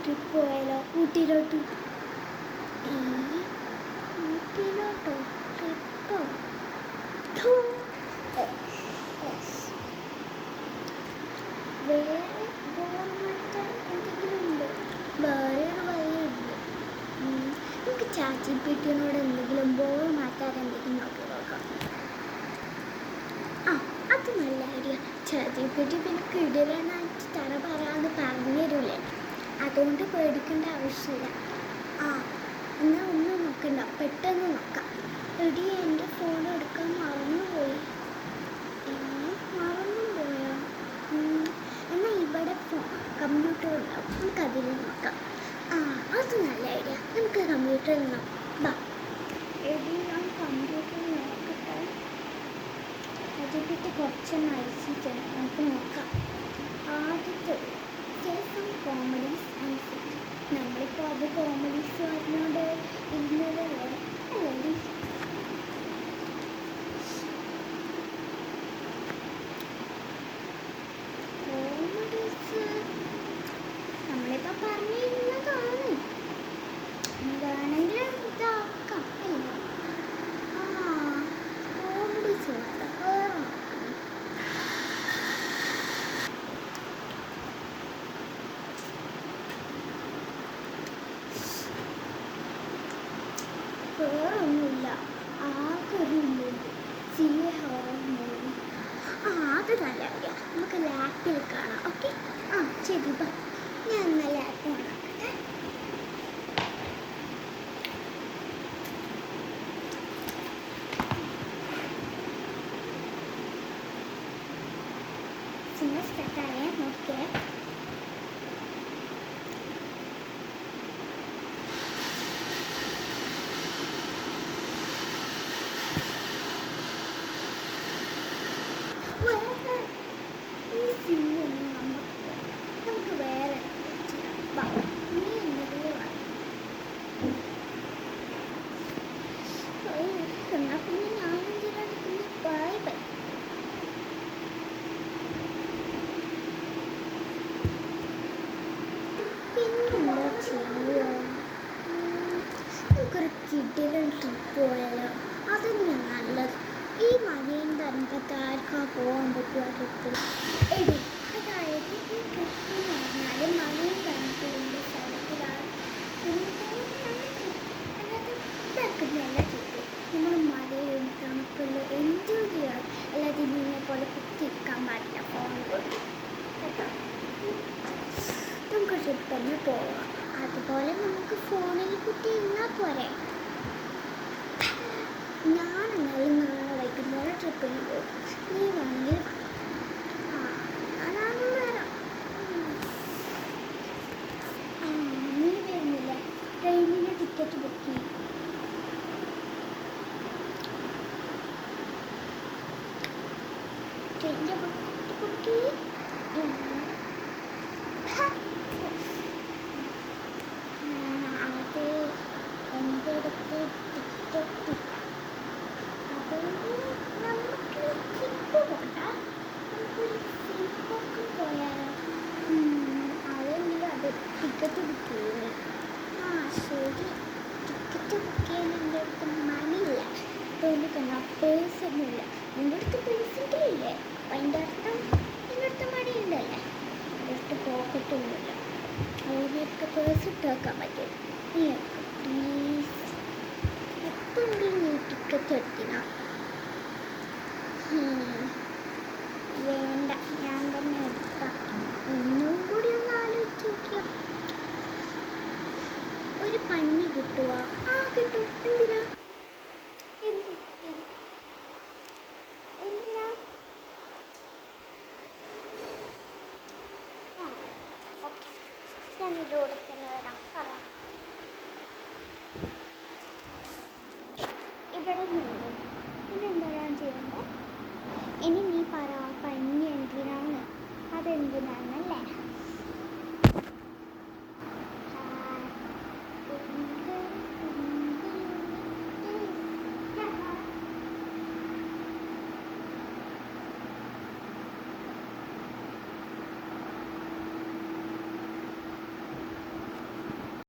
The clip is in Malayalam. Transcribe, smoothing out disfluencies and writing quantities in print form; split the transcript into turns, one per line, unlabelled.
ട്രിപ്പ് പോയാലോ? ഊട്ടിയിലോട്ട്. ഊട്ടിയിലോട്ടോ? ട്രിപ്പോ? വേറെ ഗവൺമെൻറ് എന്തെങ്കിലും ഉണ്ട്? വേറെ ഒരു വഴിയുണ്ട്. നമുക്ക് ChatGPT-നോട് എന്തെങ്കിലും ബോർ മാറ്റാൻ എന്തെങ്കിലും നോക്കി നോക്കാം. ആ, അത് നല്ല ഐഡിയ. ChatGPT പിന്നെ കിടിലനായിട്ട് തറ പറയാന്ന് പറഞ്ഞു തരൂലേ, അതുകൊണ്ട് പേടിക്കേണ്ട ആവശ്യമില്ല. ആ, എന്നാൽ ഒന്നും നോക്കണ്ട, പെട്ടെന്ന് നോക്കാം. എടി, എൻ്റെ ഫോൺ എടുക്കാൻ മറന്നുപോയി. മറന്നുപോയോ? എന്നാൽ ഇവിടെ കമ്പ്യൂട്ടർ ഉണ്ടാവും, നമുക്കതിൽ നോക്കാം. ആ, അത് നല്ല ഐഡിയ. നമുക്ക് കമ്പ്യൂട്ടറിൽ നോക്കാം. ബാ എടി, ഞാൻ കമ്പ്യൂട്ടറിൽ നോക്കട്ടെ. ChatGPT കുറച്ചൊന്ന് അയച്ചിട്ട് നമുക്ക് നോക്കാം. ആദ്യത്തെ സം കോമഡീസ് ആൻഡ് ഫിറ്റ്. നമ്മളിപ്പോൾ അത് കോമഡീസ് പറഞ്ഞുകൊണ്ട് ഇരുന്നതല്ലേ, അല്ലെങ്കിൽ കോമഡീസ് നമ്മളിപ്പോൾ പറഞ്ഞിരുന്നതാണ്. വേണമെങ്കിൽ ഇതാക്കാം. ആ, കോമഡീസ് വേണ്ട, വേറൊന്നുമില്ല. ആകെ ഒരു മൂവി, CA ഹൊറർ മൂവി. ആ, അത് നല്ല ഐഡിയ. നമുക്ക് ലാപ്പിൽ കാണാം. ഓക്കെ. ആ, ശരി, ബാ. ഞാൻ എന്നാൽ ലാപ്പ് കാണാക്കട്ടെ. സിനിമ സ്റ്റാർട്ടായ നോക്കിയേ. ഈ സിനിമയൊന്നും നമുക്ക് വേറെ നീ എന്തെങ്കിലും എന്നാൽ പിന്നെ ഞാനെന്തിനാണ് ബൈ ബൈ. പിന്നെന്താ ചെയ്യുക? നമുക്കൊരു കിടിലൻ ട്രിപ്പ് പോയാലോ? അതന്നെയാണ് നല്ലത്. ഈ മഴയും തണുപ്പത്ത് ആർക്കാ പോകാൻ പറ്റുക ട്രിപ്പിൽ? എടി, അതായത് ഈ ട്രിപ്പ് എന്ന് പറഞ്ഞാൽ മഴയും തണുപ്പിൻ്റെ സ്ഥലത്തിലാണ്. അല്ലാതെ ഇതാക്കുന്നതല്ല ട്രിപ്പ്. നമ്മൾ മഴയും തണുപ്പെല്ലാം എൻജോയ് ചെയ്യണം. അല്ലാതെ ഇതിനെ പോലെ കുത്തിയിരിക്കാൻ പാടില്ല ഫോൺ കൊണ്ട്, കേട്ടോ. നമുക്ക് ട്രിപ്പ് തന്നെ പോവാം. അതുപോലെ നമുക്ക് ഫോണിൽ കുത്തി ഇരുന്നാൽ പോരെ. ഞാനെന്നാലും നാളെ വൈകുന്നേരം ട്രിപ്പിന് പോകും. നീ വേണമെങ്കിൽ ഞാനാണ് വരാം. നീ വരുന്നില്ല? ട്രെയിനിൻ്റെ ടിക്കറ്റ് ബുക്ക് ചെയ്യും. ട്രെയിനിൻ്റെ ടിക്കറ്റ് ബുക്ക് ചെയ്യും. അത് എൻ്റെ അടുത്ത് ടിക്കറ്റ്. അതുകൊണ്ട് നമുക്ക് ട്രിപ്പ് പോകണ്ട, നമുക്കൊരു ട്രിപ്പൊക്കെ പോയാലോ? അതെങ്കിലും അത് ടിക്കറ്റ് ബുക്ക് ചെയ്യുന്നത്. ആ, ശരി. ടിക്കറ്റ് ബുക്ക് ചെയ്യാൻ എൻ്റെ അടുത്ത് മണിയില്ല. അപ്പോൾ എനിക്ക് കണ്ടാൽ പേഴ്സൊന്നുമില്ല. എൻ്റെ അടുത്ത് പേഴ്സെങ്കിലും ഇല്ലേ? അപ്പം അതിൻ്റെ അർത്ഥം എൻ്റെ അടുത്ത് മണിയുണ്ടല്ലേ. എൻ്റെ അടുത്ത് പോക്കറ്റൊന്നുമില്ല. അതിനൊക്കെ പേഴ്സ് ഇട്ട് വെക്കാൻ പറ്റും. നീ പ്ലീസ് എപ്പോഴെങ്കിലും നീ ടിക്കറ്റ് എടുത്തിനാ? വേണ്ട, ഞാൻ തന്നെ എടുക്കാം. ഒന്നും കൂടി ഒന്ന് ആലോചിച്ച് നോക്കിയാൽ ഒരു പഞ്ഞി കിട്ടുക. ആ, കിട്ടും. എന്തിനാ? എന്തിനാ? ഓക്കെ, ഞാൻ ഇതോടെ തന്നെ